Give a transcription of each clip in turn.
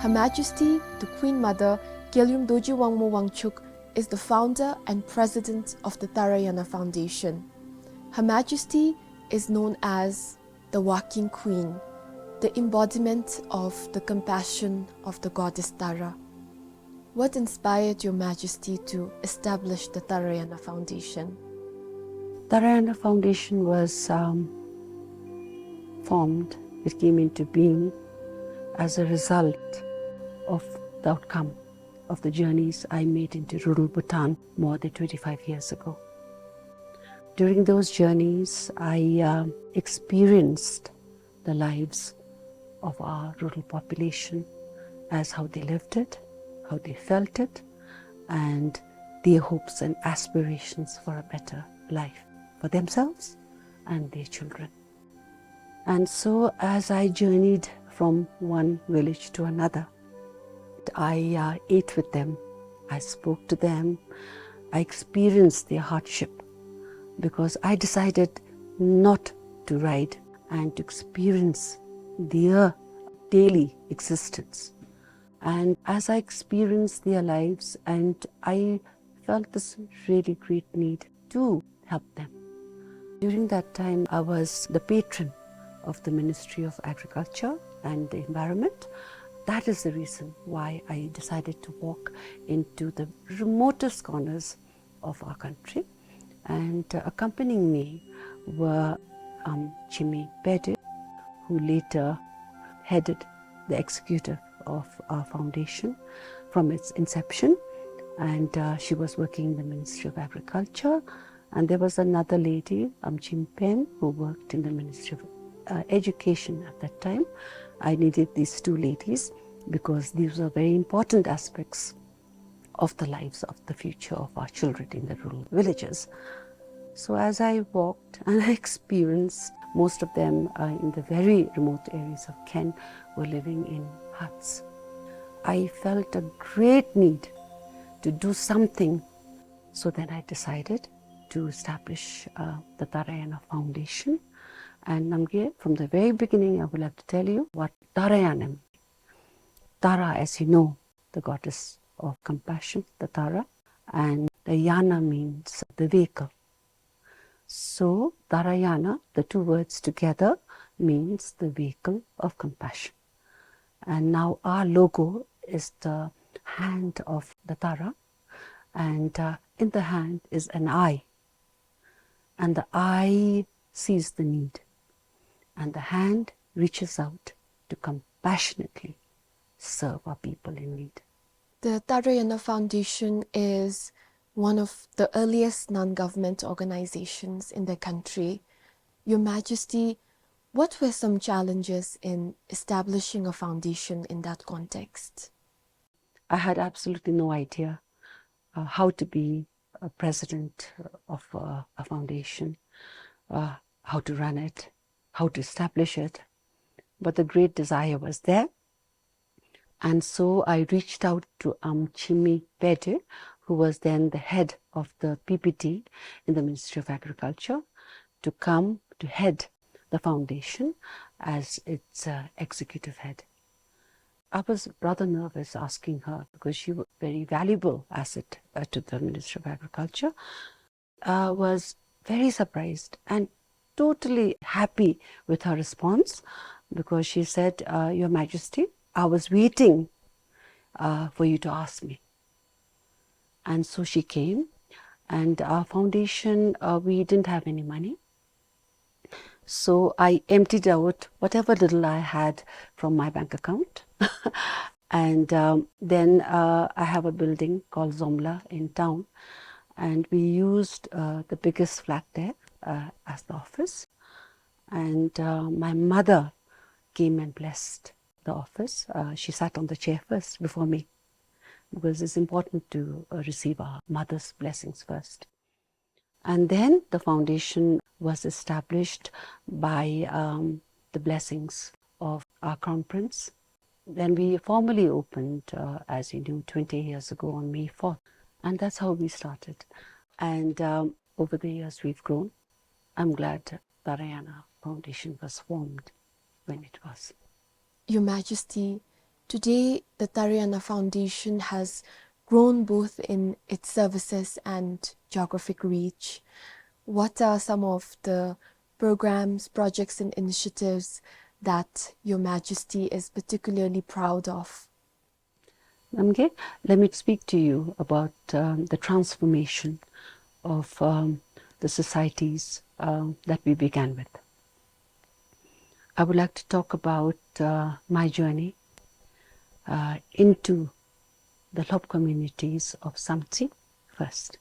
Her Majesty, the Queen Mother, Gyalrum Doji Wangmo Wangchuk, is the founder and president of the Tarayana Foundation. Her Majesty is known as the Walking Queen, the embodiment of the compassion of the goddess Tara. What inspired Your Majesty to establish the Tarayana Foundation? Tarayana Foundation was formed, it came into being as a result of the outcome of the journeys I made into rural Bhutan more than 25 years ago. During those journeys, I experienced the lives of our rural population as how they lived it, how they felt it, and their hopes and aspirations for a better life for themselves and their children. And so as I journeyed from one village to another, I ate with them, I spoke to them, I experienced their hardship because I decided not to ride and to experience their daily existence. And as I experienced their lives, and I felt this really great need to help them. During that time, I was the patron of the Ministry of Agriculture and the Environment. That is the reason why I decided to walk into the remotest corners of our country. And accompanying me were Chimi Pede, who later headed the executive of our foundation from its inception. And she was working in the Ministry of Agriculture. And there was another lady, Chim Pen, who worked in the Ministry of Education at that time. I needed these two ladies because these were very important aspects of the lives of the future of our children in the rural villages. So as I walked and I experienced, most of them in the very remote areas of Ken were living in huts. I felt a great need to do something. So then I decided to establish the Tarayana Foundation. And Namgye, from the very beginning, I will have to tell you what Tarayana means. Tara, as you know, the goddess of compassion, the Tara, and the Yana means the vehicle. So Tarayana, the two words together, means the vehicle of compassion. And now our logo is the hand of the Tara, and in the hand is an eye. And the eye sees the need, and the hand reaches out to compassionately serve our people in need. The Tarayana Foundation is one of the earliest non-government organizations in the country. Your Majesty, what were some challenges in establishing a foundation in that context? I had absolutely no idea how to be a president of a foundation, how to run it, how to establish it. But the great desire was there. And so I reached out to Chimi Pede, who was then the head of the PPT in the Ministry of Agriculture, to come to head the foundation as its executive head. I was rather nervous asking her because she was a very valuable asset to the Ministry of Agriculture. Was very surprised and totally happy with her response because she said, Your Majesty, I was waiting for you to ask me. And so she came, and our foundation, we didn't have any money. So I emptied out whatever little I had from my bank account. And then I have a building called Zomla in town, and we used the biggest flat there as the office. And my mother came and blessed the office. She sat on the chair first before me, because it's important to receive our mother's blessings first. And then the foundation was established by the blessings of our Crown Prince. Then we formally opened, as you knew, 20 years ago on May 4th. And that's how we started. And over the years we've grown. I'm glad Tarayana Foundation was formed when it was. Your Majesty, Today, the Tarayana Foundation has grown both in its services and geographic reach. What are some of the programs, projects, and initiatives that Your Majesty is particularly proud of? Namge, let me speak to you about the transformation of the societies that we began with. I would like to talk about my journey into the Lop communities of Samtsi first.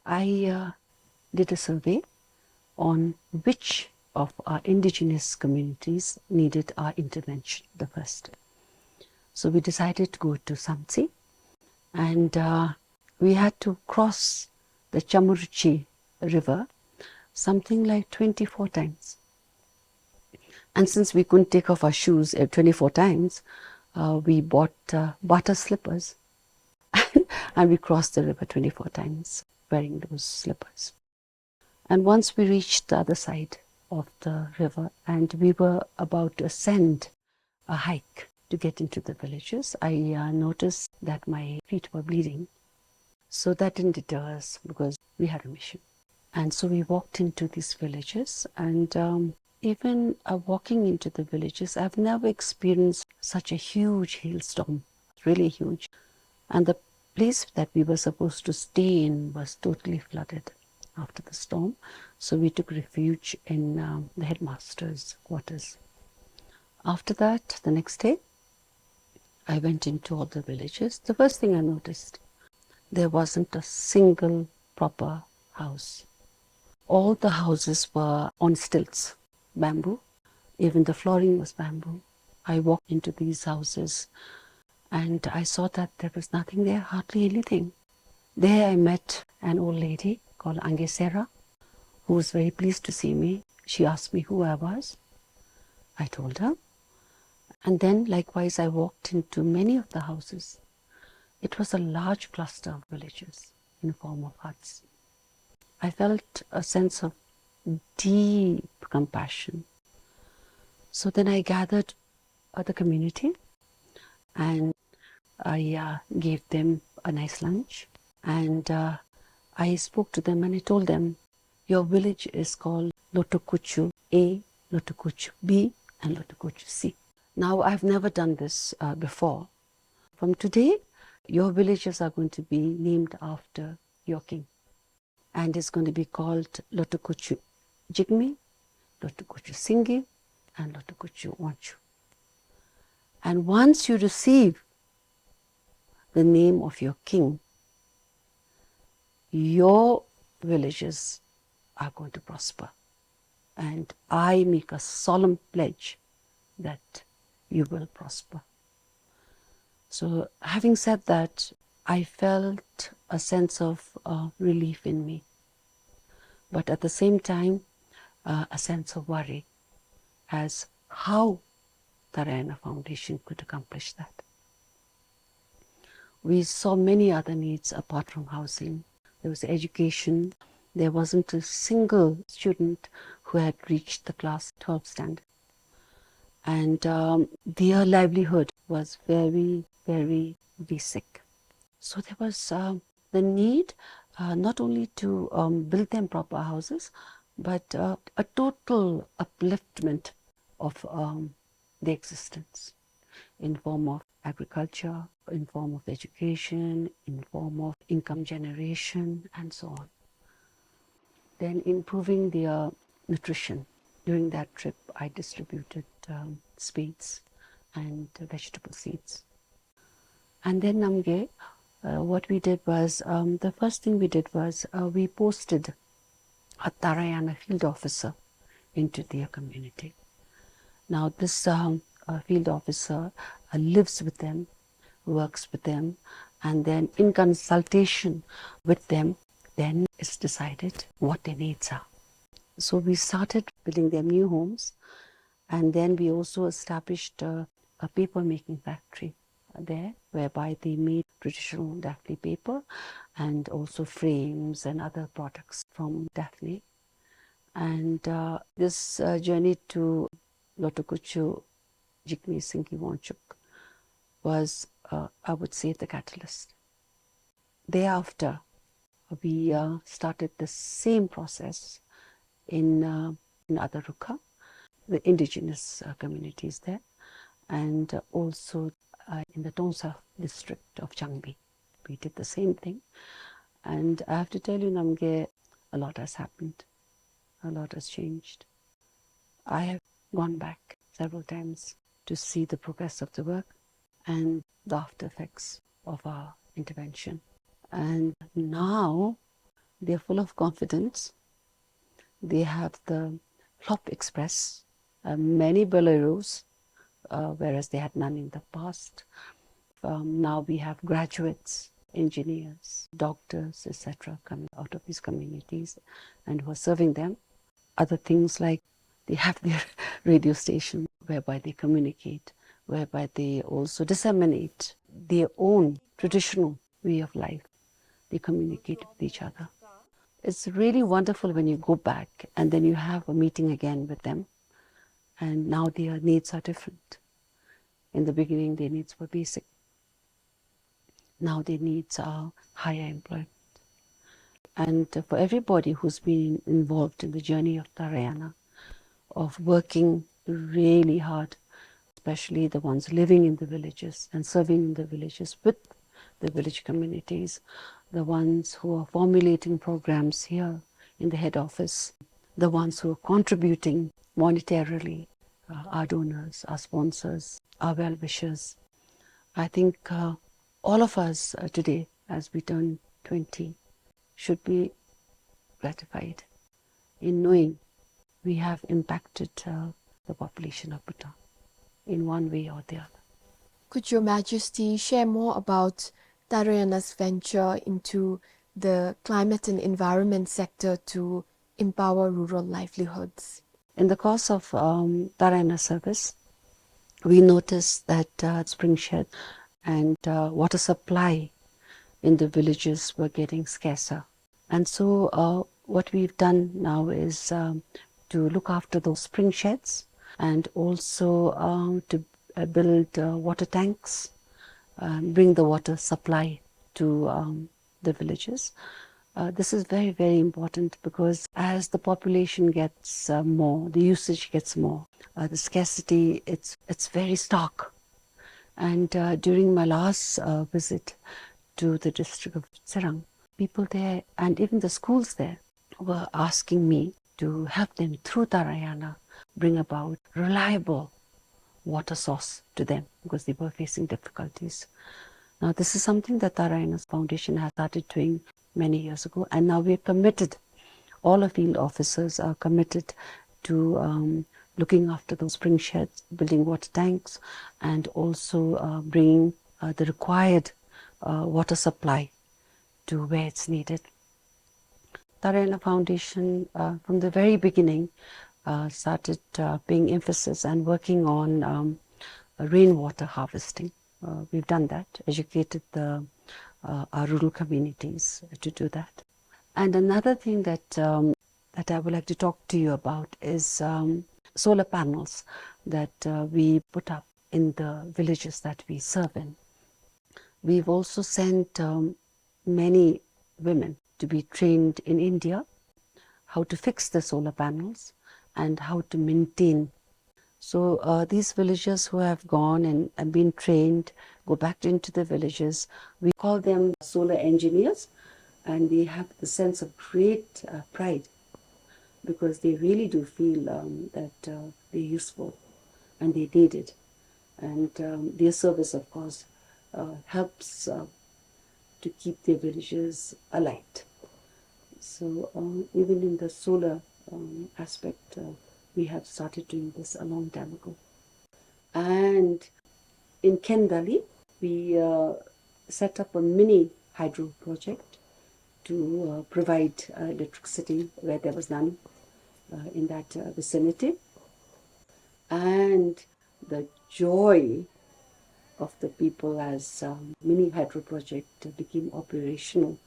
I did a survey on which of our indigenous communities needed our intervention the first. So we decided to go to Samtsi, and we had to cross the Chamuruchi river something like 24 times. And since we couldn't take off our shoes 24 times, we bought butter slippers and we crossed the river 24 times wearing those slippers. And once we reached the other side of the river and we were about to ascend a hike to get into the villages, I noticed that my feet were bleeding. So that didn't deter us because we had a mission. And so we walked into these villages, and even walking into the villages, I've never experienced such a huge hailstorm, really huge. And the place that we were supposed to stay in was totally flooded after the storm. So we took refuge in the headmaster's quarters. After that, the next day, I went into all the villages. The first thing I noticed, there wasn't a single proper house. All the houses were on stilts, bamboo. Even the flooring was bamboo. I walked into these houses and I saw that there was nothing there, hardly anything. There I met an old lady called Angesera, who was very pleased to see me. She asked me who I was. I told her. And then likewise I walked into many of the houses. It was a large cluster of villages in the form of huts. I felt a sense of deep compassion. So then I gathered the community and I gave them a nice lunch, and I spoke to them and I told them, your village is called Lotokuchu A, Lotokuchu B, and Lotokuchu C. Now I've never done this before. From today, your villages are going to be named after your king. And it's going to be called Lotokuchu Jigme, Lotokuchu Singi, and Lotokuchu Wanchu. And once you receive the name of your king, your villages are going to prosper. And I make a solemn pledge that you will prosper. So having said that, I felt a sense of relief in me, but at the same time, a sense of worry as how Tarayana Foundation could accomplish that. We saw many other needs apart from housing. There was education. There wasn't a single student who had reached the class 12 standard. And their livelihood was very, very basic. So there was the need not only to build them proper houses, but a total upliftment of their existence in form of agriculture, in form of education, in form of income generation, and so on. Then improving their nutrition. During that trip, I distributed sweets and vegetable seeds. And then Namge, what we did was, the first thing we did was we posted a Tarayana field officer into their community. Now this field officer lives with them, works with them, and then in consultation with them, then it's decided what their needs are. So we started building them new homes, and then we also established a paper making factory there, whereby they made traditional Daphne paper and also frames and other products from Daphne. And this journey to Lotokuchu Jikmi Sinki Wanchuk was, I would say, the catalyst. Thereafter, we started the same process in Adaruka, the indigenous communities there, and also in the Tongsa district of Changbi. We did the same thing. And I have to tell you, Namge, a lot has happened. A lot has changed. I have gone back several times to see the progress of the work and the after effects of our intervention. And now they're full of confidence. They have the Flop Express, many boleros, whereas they had none in the past. Now we have graduates, engineers, doctors, etc., coming out of these communities and who are serving them. Other things like they have their radio station whereby they communicate, whereby they also disseminate their own traditional way of life. They communicate with each other. It's really wonderful when you go back and then you have a meeting again with them, and now their needs are different. In the beginning, their needs were basic. Now their needs are higher employment. And for everybody who's been involved in the journey of Tarayana, of working really hard, especially the ones living in the villages and serving in the villages with the village communities, the ones who are formulating programs here in the head office, the ones who are contributing monetarily, our donors, our sponsors, our well-wishers. I think all of us today, as we turn 20, should be gratified in knowing we have impacted the population of Bhutan in one way or the other. Could Your Majesty share more about Tarayana's venture into the climate and environment sector to empower rural livelihoods? In the course of Tarayana service, we noticed that spring shed and water supply in the villages were getting scarcer. And so what we've done now is to look after those spring sheds and also to build water tanks, bring the water supply to the villages. This is very, very important because as the population gets more, the usage gets more, the scarcity, it's very stark. And during my last visit to the district of Serang, people there and even the schools there were asking me to help them through Tarayana bring about reliable water source to them because they were facing difficulties. Now this is something that Tarayana's Foundation has started doing many years ago, and now we're committed, all our field officers are committed to looking after those spring sheds, building water tanks, and also bringing the required water supply to where it's needed. Tarayana Foundation from the very beginning started paying emphasis and working on rainwater harvesting. We've done that, educated our rural communities to do that. And another thing that I would like to talk to you about is solar panels that we put up in the villages that we serve in. We've also sent many women to be trained in India how to fix the solar panels and how to maintain. So these villagers who have gone and been trained go back into the villages. We call them solar engineers, and they have the sense of great pride because they really do feel that they're useful and they're needed. And their service, of course, helps to keep their villages alight. So even in the solar aspect, we have started doing this a long time ago. And in Kendali, we set up a mini hydro project to provide electricity where there was none in that vicinity. And the joy of the people as mini hydro project became operational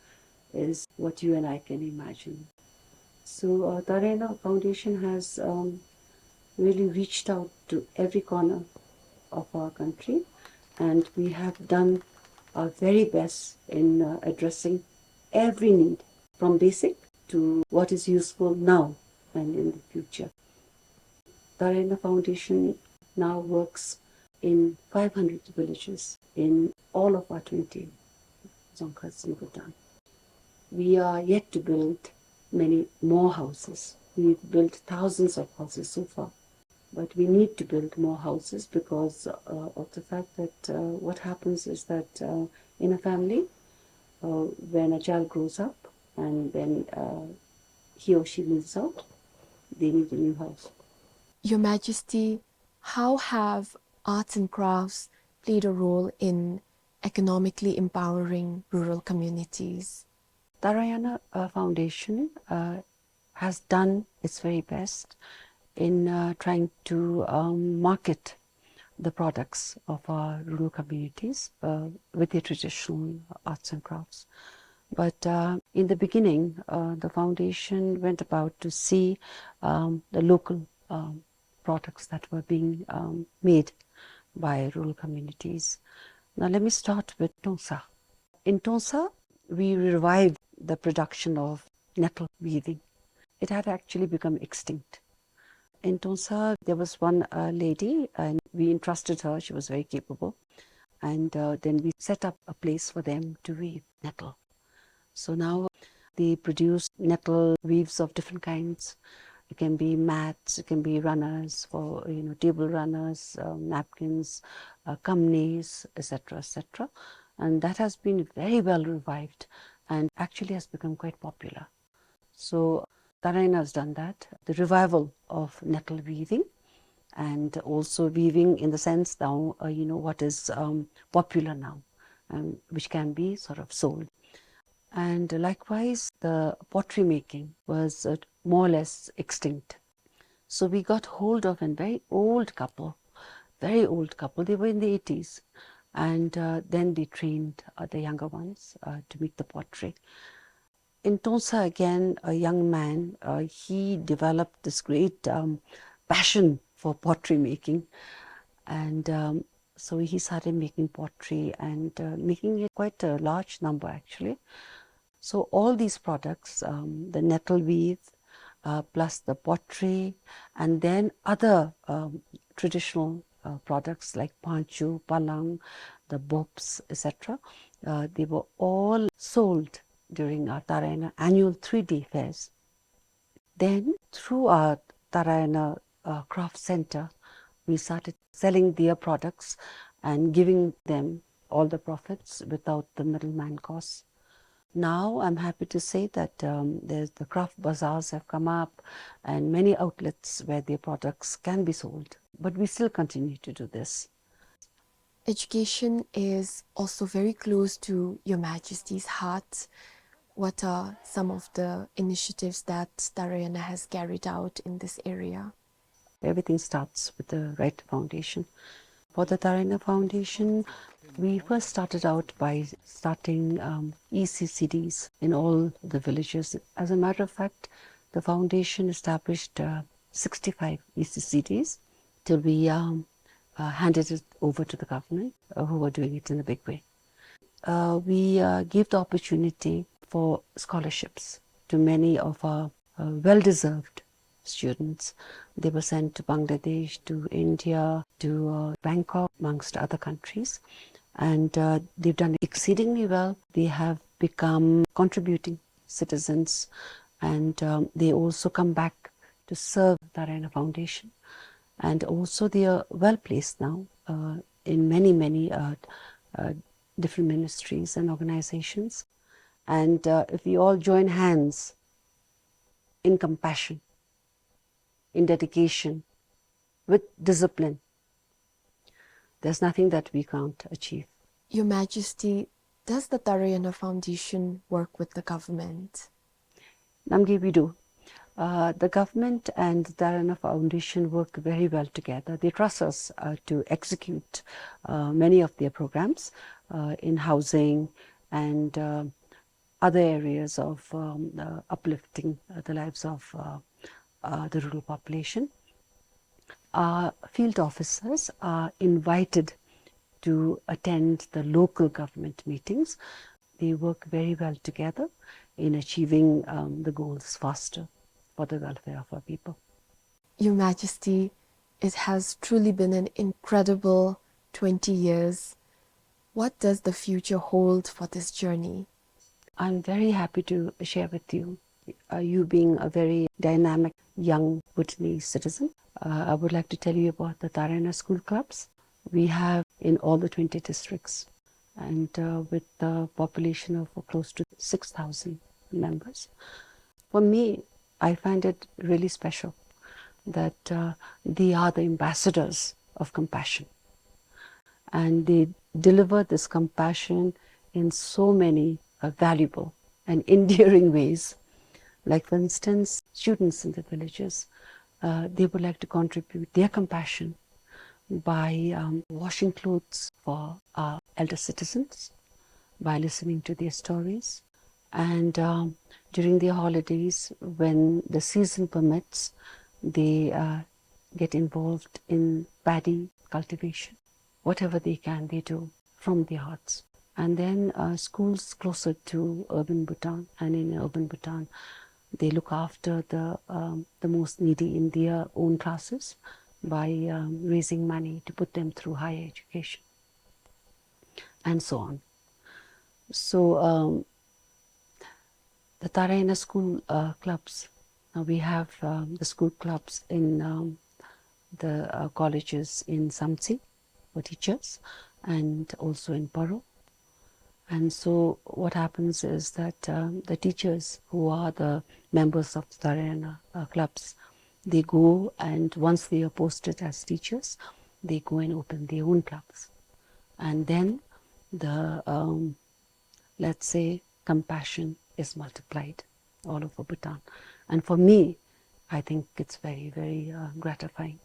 is what you and I can imagine. So Tarayana Foundation has really reached out to every corner of our country and we have done our very best in addressing every need, from basic to what is useful now and in the future. Tarayana Foundation now works in 500 villages in all of our 20 zonkas in Bhutan. We are yet to build many more houses. We've built thousands of houses so far, but we need to build more houses because of the fact that what happens is that in a family, when a child grows up and then he or she moves out, they need a new house. Your Majesty, how have arts and crafts played a role in economically empowering rural communities? Tarayana Foundation has done its very best in trying to market the products of our rural communities with their traditional arts and crafts. But in the beginning, the foundation went about to see the local products that were being made by rural communities. Now let me start with Tonsa. In Tonsa, we revived the production of nettle weaving. It had actually become extinct. In Tonsa, there was one lady, and we entrusted her. She was very capable. And then we set up a place for them to weave nettle. So now they produce nettle weaves of different kinds. It can be mats, it can be runners for table runners, napkins, kamnis, etc., etc. And that has been very well revived and actually has become quite popular. So Tarayana has done that, the revival of nettle weaving, and also weaving in the sense now, what is popular now, which can be sort of sold. And likewise, the pottery making was more or less extinct. So we got hold of a very old couple, they were in the 80s. And then they trained the younger ones to make the pottery. In Tonsa again, a young man, he developed this great passion for pottery making. And so he started making pottery and making it quite a large number actually. So all these products, the nettle weave, plus the pottery, and then other traditional products like panchu, palang, the bobs, etc. They were all sold during our Tarayana annual 3-day fairs. Then through our Tarayana craft center, we started selling their products and giving them all the profits without the middleman costs. Now I'm happy to say that there's the craft bazaars have come up and many outlets where their products can be sold. But we still continue to do this. Education is also very close to Your Majesty's heart. What are some of the initiatives that Tarayana has carried out in this area? Everything starts with the right foundation. For the Tarayana Foundation, we first started out by starting ECCDs in all the villages. As a matter of fact, the foundation established 65 ECCDs till we handed it over to the government, who were doing it in a big way. We gave the opportunity for scholarships to many of our well-deserved students. They were sent to Bangladesh, to India, to Bangkok, amongst other countries. And they've done exceedingly well. They have become contributing citizens, and they also come back to serve Tarayana Foundation. And also they are well placed now in many different ministries and organizations. And if we all join hands in compassion, in dedication, with discipline, there's nothing that we can't achieve. Your Majesty, does the Tarayana Foundation work with the government? Namgi, we do. The government and the Tarayana Foundation work very well together. They trust us to execute many of their programs in housing and other areas of uplifting the lives of the rural population. Our field officers are invited to attend the local government meetings. They work very well together in achieving the goals faster for the welfare of our people. Your Majesty, it has truly been an incredible 20 years. What does the future hold for this journey? I'm very happy to share with you, you being a very dynamic young Bhutanese citizen. I would like to tell you about the Tarayana school clubs we have in all the 20 districts, and with a population of close to 6,000 members. For me, I find it really special that they are the ambassadors of compassion, and they deliver this compassion in so many valuable and endearing ways. Like, for instance, students in the villages, they would like to contribute their compassion by washing clothes for our elder citizens, by listening to their stories. And during their holidays, when the season permits, they get involved in paddy cultivation. Whatever they can, they do from their hearts. And then schools closer to urban Bhutan, and in urban Bhutan, they look after the most needy in their own classes by raising money to put them through higher education, and so on. So the Tarayana school clubs, we have the school clubs in the colleges in Samtsi for teachers, and also in Paro. And so what happens is that the teachers who are the members of the Tarayana clubs, they go, and once they are posted as teachers, they go and open their own clubs. And then the, let's say, compassion is multiplied all over Bhutan. And for me, I think it's very, very gratifying.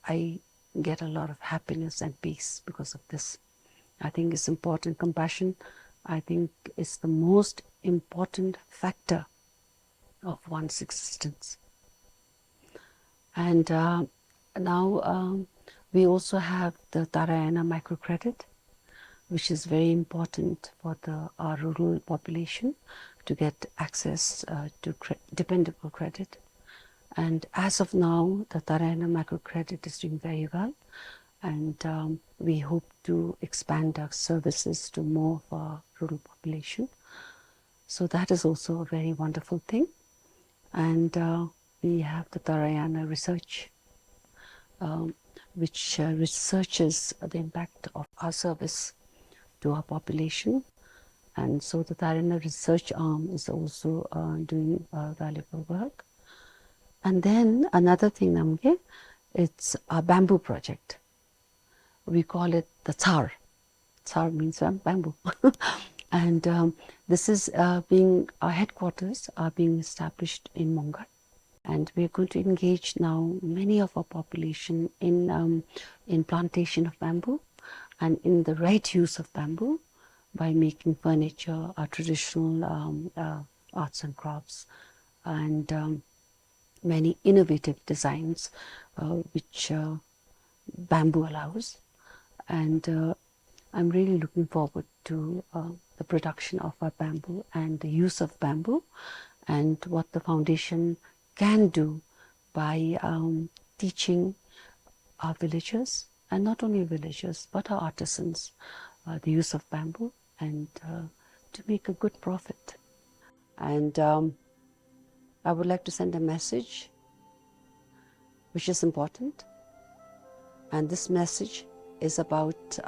I get a lot of happiness and peace because of this. I think it's important. Compassion, I think, is the most important factor of one's existence. And now we also have the Tarayana microcredit, which is very important for our rural population to get access to dependable credit. And as of now, the Tarayana microcredit is doing very well. And we hope to expand our services to more of our rural population. So that is also a very wonderful thing. And we have the Tarayana research, which researches the impact of our service to our population. And so the Tarayana research arm is also doing valuable work. And then another thing, Namge, it's a bamboo project. We call it the Tsar. Tsar means bamboo. And this is our headquarters are being established in Mongar. And we're going to engage now many of our population in plantation of bamboo and in the right use of bamboo by making furniture, our traditional arts and crafts, and many innovative designs which bamboo allows. And I'm really looking forward to the production of our bamboo and the use of bamboo, and what the foundation can do by teaching our villagers, and not only villagers but our artisans, the use of bamboo, and to make a good profit. And I would like to send a message which is important, and this message is about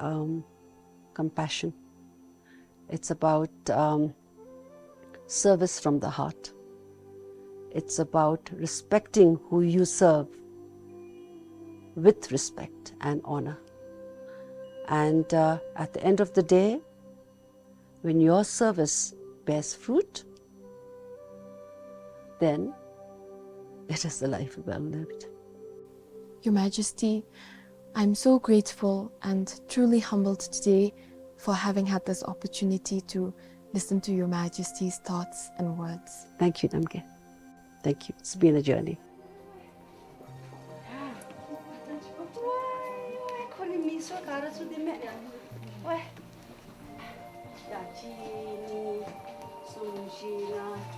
compassion. It's about service from the heart. It's about respecting who you serve with respect and honor. And at the end of the day, when your service bears fruit, then it is the life well lived. Your Majesty, I'm so grateful and truly humbled today for having had this opportunity to listen to Your Majesty's thoughts and words. Thank you, Namge. Thank you. It's been a journey. Con il miso, cara. Para su di me. Weh. Ya chini, sung china.